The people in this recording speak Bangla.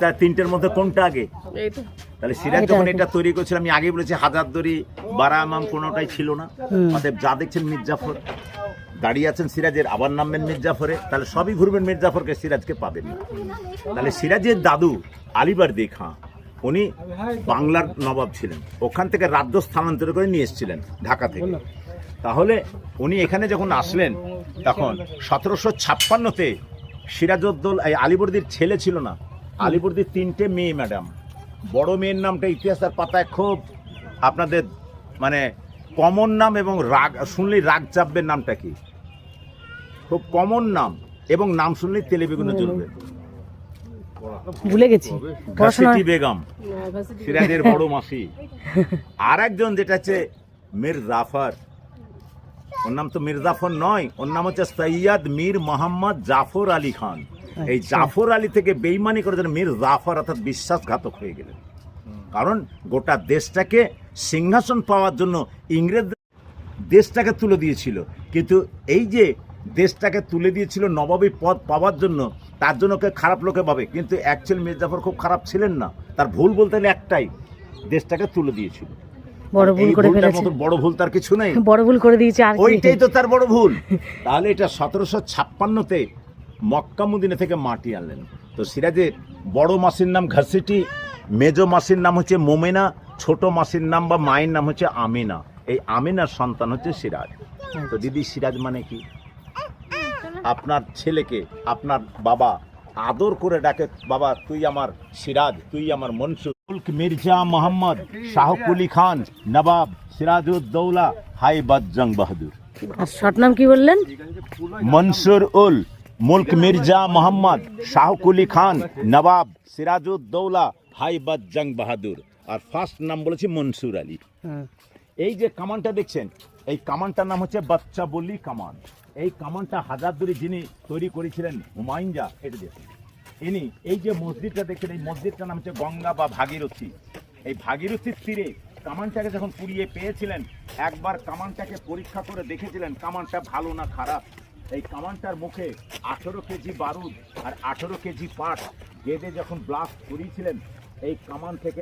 তার তিনটের মধ্যে কোনটা আগে? তাহলে সিরাজ যখন এটা তৈরি করেছিল, আমি আগে বলেছি হাজারদুয়ারি বারামাম কোনোটাই ছিল না। অতএব যা দেখছেন মির্জাফর দাঁড়িয়ে আছেন সিরাজের, আবার নামবেন মির্জাফরে, তাহলে সবই ঘুরবেন মির্জাফরকে, সিরাজকে পাবেন না। তাহলে সিরাজের দাদু আলিবর্দী খাঁ উনি বাংলার নবাব ছিলেন, ওখান থেকে রাজ্য স্থানান্তর করে নিয়ে এসেছিলেন ঢাকা থেকে। তাহলে উনি এখানে যখন আসলেন তখন 1756-তে সিরাজউদ্দৌলা এই আলিবর্দীর ছেলে ছিল না, আলিবর্দীর তিনটে মেয়ে ম্যাডাম। বড় মেয়ের নামটা ইতিহাসের পাতায় খুব আপনাদের মানে কমন নাম, এবং রাগ শুনলেই রাগ চাপবের নামটা কি খুব কমন নাম, এবং নাম শুনলেই তেলে বেগুনে জ্বলবে, ভুলে গেছি। ঘাসিটি বেগম সিরাজের বড় মাসি। আর একজন যেটা হচ্ছে মীর জাফর, ওর নাম তো মীর জাফর নয়, ওর নাম হচ্ছে সৈয়দ মীর মোহাম্মদ জাফর আলী খান। এই জাফর আলী থেকে বেইমানি করে যেন মীর জাফর অর্থাৎ বিশ্বাসঘাতক হয়ে গেলেন। কারণ গোটা দেশটাকে সিংহাসন পাওয়ার জন্য ইংরেজ দেশটাকে তুলে দিয়েছিল, কিন্তু এই যে দেশটাকে তুলে দিয়েছিল নবাবী পদ পাওয়ার জন্য, তার জন্য কে খারাপ লোকে ভাবে, কিন্তু অ্যাকচুয়ালি মীর জাফর খুব খারাপ ছিলেন না। তার ভুল বলতে গেলে একটাই, দেশটাকে তুলে দিয়েছিল। বড় ভুল করে ফেলেছে, বড় ভুল তার কিছু নেই, বড় ভুল করে দিয়েছে, আর ওইটাই তো তার বড় ভুল। তাহলে এটা 1756-তে মক্কা মদিনা থেকে মাটি আনলেন। তো সিরাজের বড় মাসির নাম ঘাসিটি, মেজো মাসির নাম হচ্ছে মোমেনা, ছোট মাসির নাম বা মায়ের নাম হচ্ছে আমিনা। এই আমিনার সন্তান হচ্ছে সিরাজ। তো দিদি, সিরাজ মানে কি? আপনার ছেলেকে আপনার বাবা আদর করে ডাকে, বাবা তুই আমার সিরাজ, তুই আমার মনসুর। মুলক মির্জা মোহাম্মদ শাহ কুলি খান নবাব সিরাজউদ্দৌলা হাইবাদ জং বাহাদুর। আর শর্ট নাম কি বললেন? মনসুর উল মুলক মির্জা মোহাম্মদ শাহ কুলি খান নবাব সিরাজউদ্দৌলা হাইবাদ জং বাহাদুর। আর ফার্স্ট নাম বলেছি মনসুর আলী। এই যে কামানটা দেখছেন, এই কামানটার নাম হচ্ছে বাচ্চা বলি কামান। এই কামানটা হাজারদুয়ারি যিনি তৈরি করেছিলেন হুমায়ুন যা, এটা দেখুন ইনি। এই যে মসজিদটা দেখছেন, এই মসজিদটার নাম হচ্ছে গঙ্গা বা ভাগীরথী। এই ভাগীরথীর তীরে কামানটাকে যখন কুড়িয়ে পেয়েছিলেন, একবার কামানটাকে পরীক্ষা করে দেখেছিলেন কামানটা ভালো না খারাপ। এই কামানটার মুখে 18 কেজি বারুদ আর 18 কেজি পাট বেঁধে যখন ব্লাস্ট করিয়েছিলেন, এই কামান থেকে